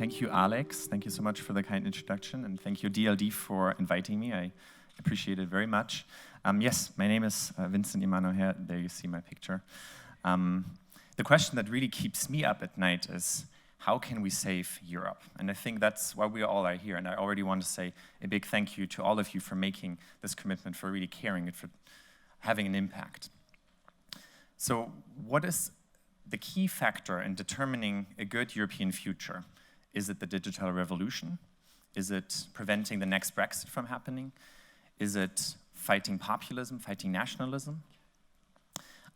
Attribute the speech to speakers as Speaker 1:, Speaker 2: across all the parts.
Speaker 1: Thank you, Alex. Thank you so much for the kind introduction, and thank you, DLD, for inviting me. I appreciate it very much. Yes, my name is Vincent Immanuel Herr. There you see my picture. The question that really keeps me up at night is, how can we save Europe? And I think that's why we all are here. And I already want to say a big thank you to all of you for making this commitment, for really caring, and for having an impact. So what is the key factor in determining a good European future? Is it the digital revolution? Is it preventing the next Brexit from happening? Is it fighting populism, fighting nationalism?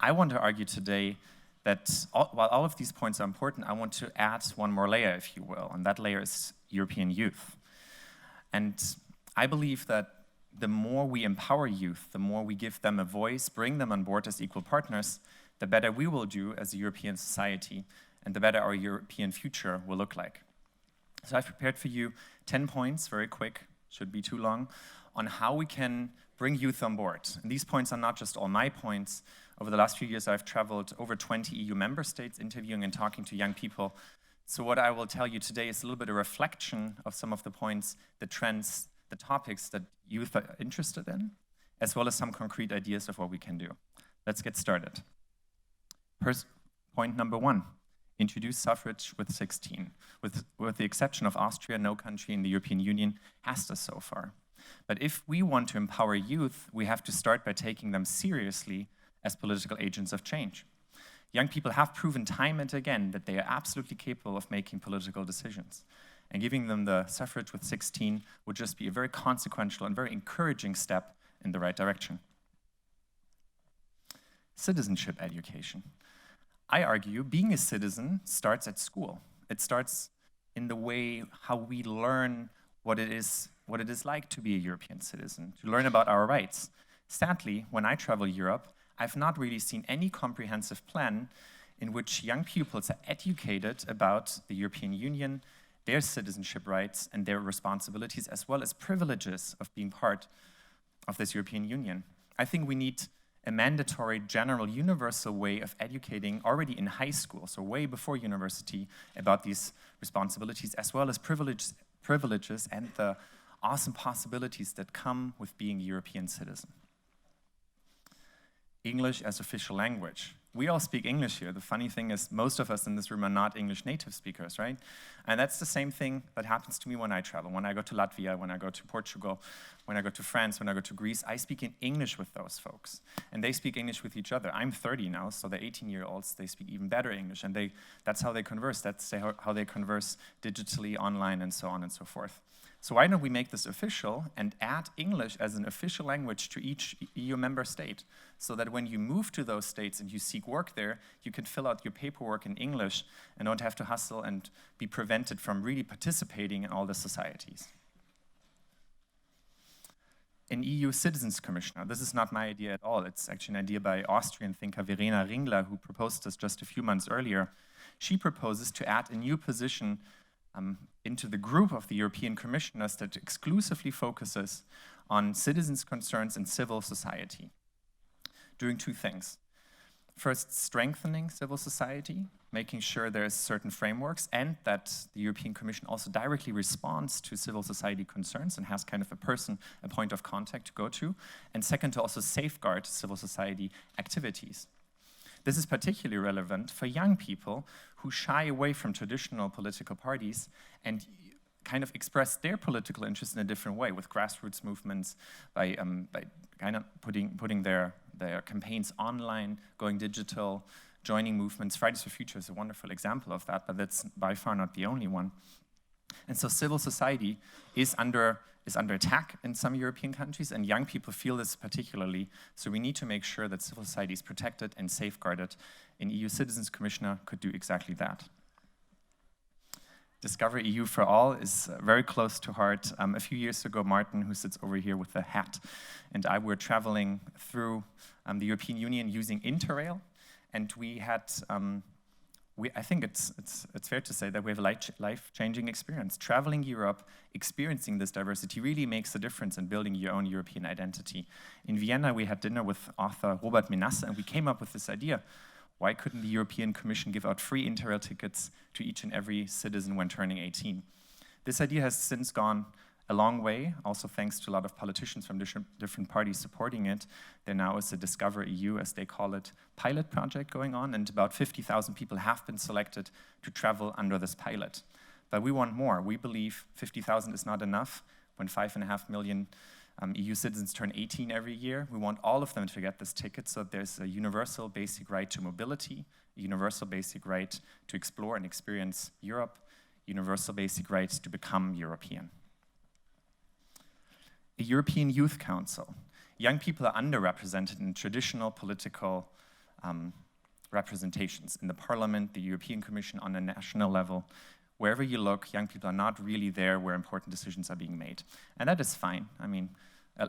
Speaker 1: I want to argue today that while all of these points are important, I want to add one more layer, if you will, and that layer is European youth. And I believe that the more we empower youth, the more we give them a voice, bring them on board as equal partners, the better we will do as a European society, and the better our European future will look like. So I've prepared for you 10 points, very quick, shouldn't be too long, on how we can bring youth on board. And these points are not just all my points. Over the last few years, I've traveled over 20 EU member states, interviewing and talking to young people. So what I will tell you today is a little bit a reflection of some of the points, the trends, the topics that youth are interested in, as well as some concrete ideas of what we can do. Let's get started. Point number 1, introduce suffrage with 16. With the exception of Austria, no country in the European Union has this so far. But if we want to empower youth, we have to start by taking them seriously as political agents of change. Young people have proven time and again that they are absolutely capable of making political decisions. And giving them the suffrage with 16 would just be a very consequential and very encouraging step in the right direction. Citizenship education. I argue being a citizen starts at school. It starts in the way how we learn what it is like to be a European citizen, to learn about our rights. Sadly, when I travel Europe, I've not really seen any comprehensive plan in which young pupils are educated about the European Union, their citizenship rights, and their responsibilities, as well as privileges of being part of this European Union. I think we need a mandatory, general, universal way of educating already in high school, so way before university, about these responsibilities, as well as privileges and the awesome possibilities that come with being a European citizen. English as official language. We all speak English here. The funny thing is most of us in this room are not English native speakers, right? And that's the same thing that happens to me when I travel. When I go to Latvia, when I go to Portugal, when I go to France, when I go to Greece, I speak in English with those folks. And they speak English with each other. I'm 30 now, so the 18-year-olds, they speak even better English. And that's how they converse. That's how they converse digitally, online, and so on and so forth. So why don't we make this official and add English as an official language to each EU member state, so that when you move to those states and you seek work there, you can fill out your paperwork in English and don't have to hustle and be prevented from really participating in all the societies. An EU Citizens Commissioner. This is not my idea at all. It's actually an idea by Austrian thinker Verena Ringler, who proposed this just a few months earlier. She proposes to add a new position into the group of the European commissioners that exclusively focuses on citizens' concerns and civil society, doing two things. First, strengthening civil society, making sure there's certain frameworks, and that the European Commission also directly responds to civil society concerns and has kind of a point of contact to go to. And second, to also safeguard civil society activities. This is particularly relevant for young people who shy away from traditional political parties and kind of express their political interest in a different way, with grassroots movements, by kind of putting their campaigns online, going digital, joining movements. Fridays for Future is a wonderful example of that, but that's by far not the only one. And so civil society is under attack in some European countries, and young people feel this particularly. So we need to make sure that civil society is protected and safeguarded. An EU Citizens Commissioner could do exactly that. DiscoverEU for All is very close to heart. A few years ago, Martin, who sits over here with the hat, and I were traveling through the European Union using Interrail, and we had I think it's fair to say that we have a life-changing experience. Traveling Europe, experiencing this diversity really makes a difference in building your own European identity. In Vienna, we had dinner with author Robert Menasse, and we came up with this idea. Why couldn't the European Commission give out free Interrail tickets to each and every citizen when turning 18? This idea has since gone a long way, also thanks to a lot of politicians from different parties supporting it. There now is a DiscoverEU, as they call it, pilot project going on, and about 50,000 people have been selected to travel under this pilot. But we want more. We believe 50,000 is not enough when 5.5 million EU citizens turn 18 every year. We want all of them to get this ticket, so there's a universal basic right to mobility, a universal basic right to explore and experience Europe, universal basic right to become European. A European Youth Council. Young people are underrepresented in traditional political representations in the Parliament, the European Commission, on a national level. Wherever you look, young people are not really there where important decisions are being made. And that is fine. I mean,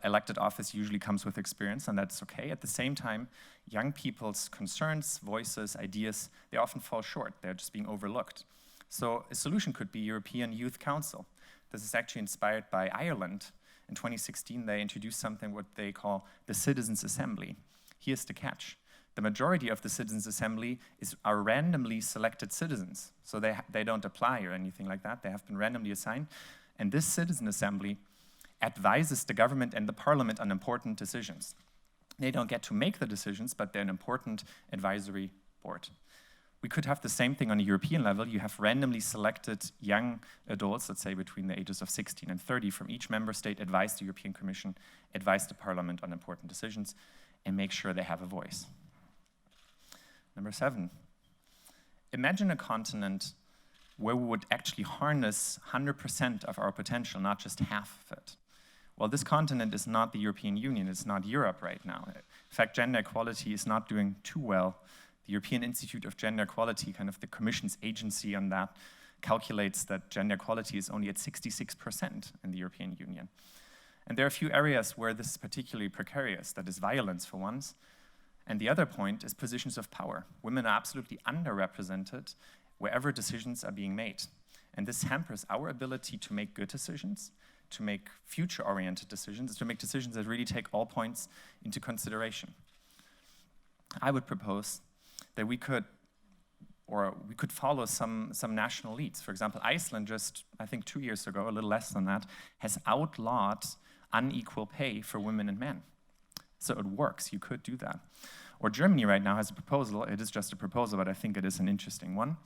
Speaker 1: elected office usually comes with experience, and that's okay. At the same time, young people's concerns, voices, ideas, they often fall short. They're just being overlooked. So a solution could be European Youth Council. This is actually inspired by Ireland. In 2016, they introduced something what they call the Citizens' Assembly. Here's the catch. The majority of the Citizens' Assembly are randomly selected citizens. So they don't apply or anything like that. They have been randomly assigned. And this Citizen Assembly advises the government and the Parliament on important decisions. They don't get to make the decisions, but they're an important advisory board. We could have the same thing on a European level. You have randomly selected young adults, let's say between the ages of 16 and 30, from each member state, advise the European Commission, advise the Parliament on important decisions, and make sure they have a voice. Number 7, imagine a continent where we would actually harness 100% of our potential, not just half of it. Well, this continent is not the European Union, it's not Europe right now. In fact, gender equality is not doing too well. The European Institute of Gender Equality, kind of the Commission's agency on that, calculates that gender equality is only at 66% in the European Union. And there are a few areas where this is particularly precarious. That is violence, for once. And the other point is positions of power. Women are absolutely underrepresented wherever decisions are being made. And this hampers our ability to make good decisions, to make future-oriented decisions, to make decisions that really take all points into consideration. I would propose that we could follow some national leads. For example, Iceland just, I think 2 years ago, a little less than that, has outlawed unequal pay for women and men. So it works, you could do that. Or Germany right now has a proposal, it is just a proposal, but I think it is an interesting one.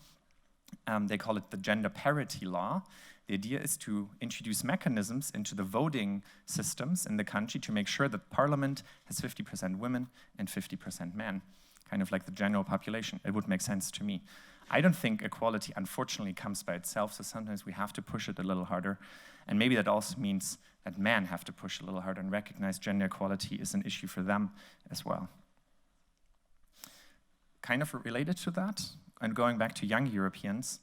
Speaker 1: They call it the gender parity law. The idea is to introduce mechanisms into the voting systems in the country to make sure that Parliament has 50% women and 50% men, kind of like the general population. It would make sense to me. I don't think equality, unfortunately, comes by itself, so sometimes we have to push it a little harder. And maybe that also means that men have to push a little harder and recognize gender equality is an issue for them as well. Kind of related to that, and going back to young Europeans,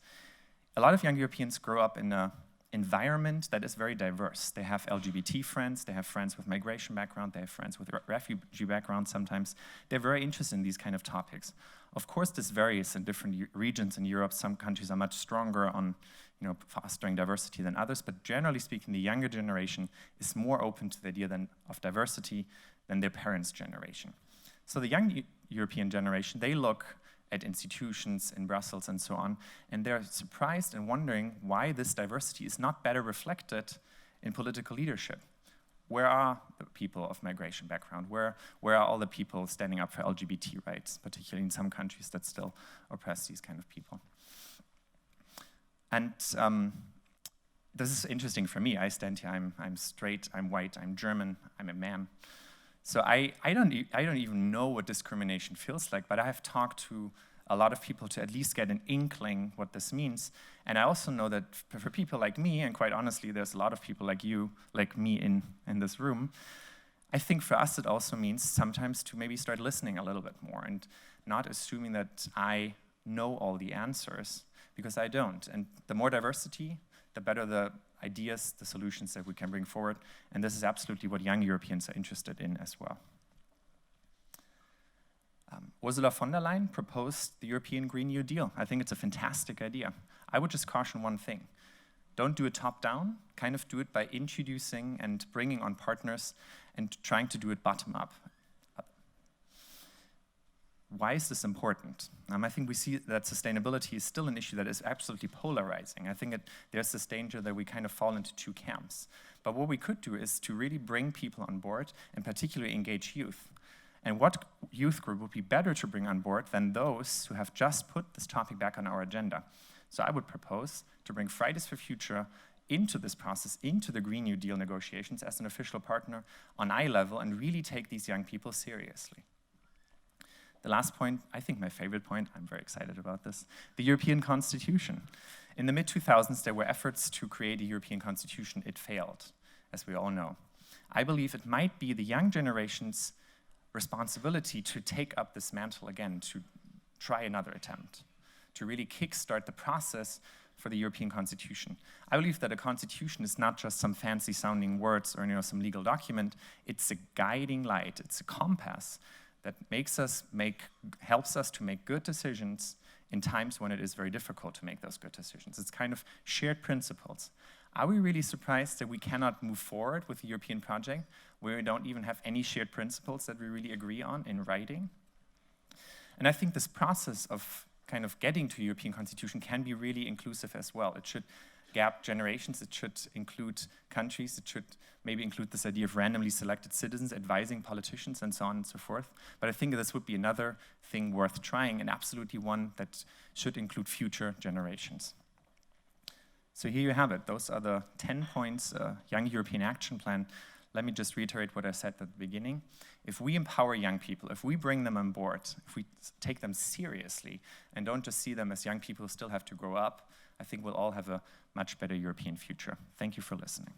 Speaker 1: a lot of young Europeans grow up in an environment that is very diverse. They have LGBT friends, they have friends with migration background, they have friends with refugee background sometimes. They're very interested in these kind of topics. Of course, this varies in different regions in Europe. Some countries are much stronger on fostering diversity than others, but generally speaking, the younger generation is more open to the idea of diversity than their parents' generation. So the young European generation, they look at institutions in Brussels and so on, and they're surprised and wondering why this diversity is not better reflected in political leadership. Where are the people of migration background? Where are all the people standing up for LGBT rights, particularly in some countries that still oppress these kind of people? And this is interesting for me. I stand here, I'm straight, I'm white, I'm German, I'm a man. So I don't even know what discrimination feels like, but I have talked to a lot of people to at least get an inkling what this means. And I also know that for people like me, and quite honestly, there's a lot of people like you, like me in this room, I think for us it also means sometimes to maybe start listening a little bit more and not assuming that I know all the answers, because I don't. And the more diversity, the better the ideas, the solutions that we can bring forward. And this is absolutely what young Europeans are interested in as well. Ursula von der Leyen proposed the European Green New Deal. I think it's a fantastic idea. I would just caution one thing. Don't do it top-down, kind of do it by introducing and bringing on partners and trying to do it bottom-up. why is this important? I think we see that sustainability is still an issue that is absolutely polarizing. I think there's this danger that we kind of fall into two camps. But what we could do is to really bring people on board, and particularly engage youth. And what youth group would be better to bring on board than those who have just put this topic back on our agenda? So I would propose to bring Fridays for Future into this process, into the Green New Deal negotiations as an official partner on eye level, and really take these young people seriously. The last point, I think my favorite point, I'm very excited about this, the European Constitution. In the mid-2000s, there were efforts to create a European Constitution. It failed, as we all know. I believe it might be the young generation's responsibility to take up this mantle again, to try another attempt, to really kickstart the process for the European Constitution. I believe that a constitution is not just some fancy sounding words or some legal document. It's a guiding light, it's a compass that helps us to make good decisions in times when it is very difficult to make those good decisions. It's kind of shared principles. Are we really surprised that we cannot move forward with the European project where we don't even have any shared principles that we really agree on in writing? And I think this process of kind of getting to a European Constitution can be really inclusive as well. It should gap generations, it should include countries, it should maybe include this idea of randomly selected citizens advising politicians and so on and so forth. But I think this would be another thing worth trying, and absolutely one that should include future generations. So here you have it. Those are the 10 points, Young European Action Plan. Let me just reiterate what I said at the beginning. If we empower young people, if we bring them on board, if we take them seriously and don't just see them as young people who still have to grow up, I think we'll all have a much better European future. Thank you for listening.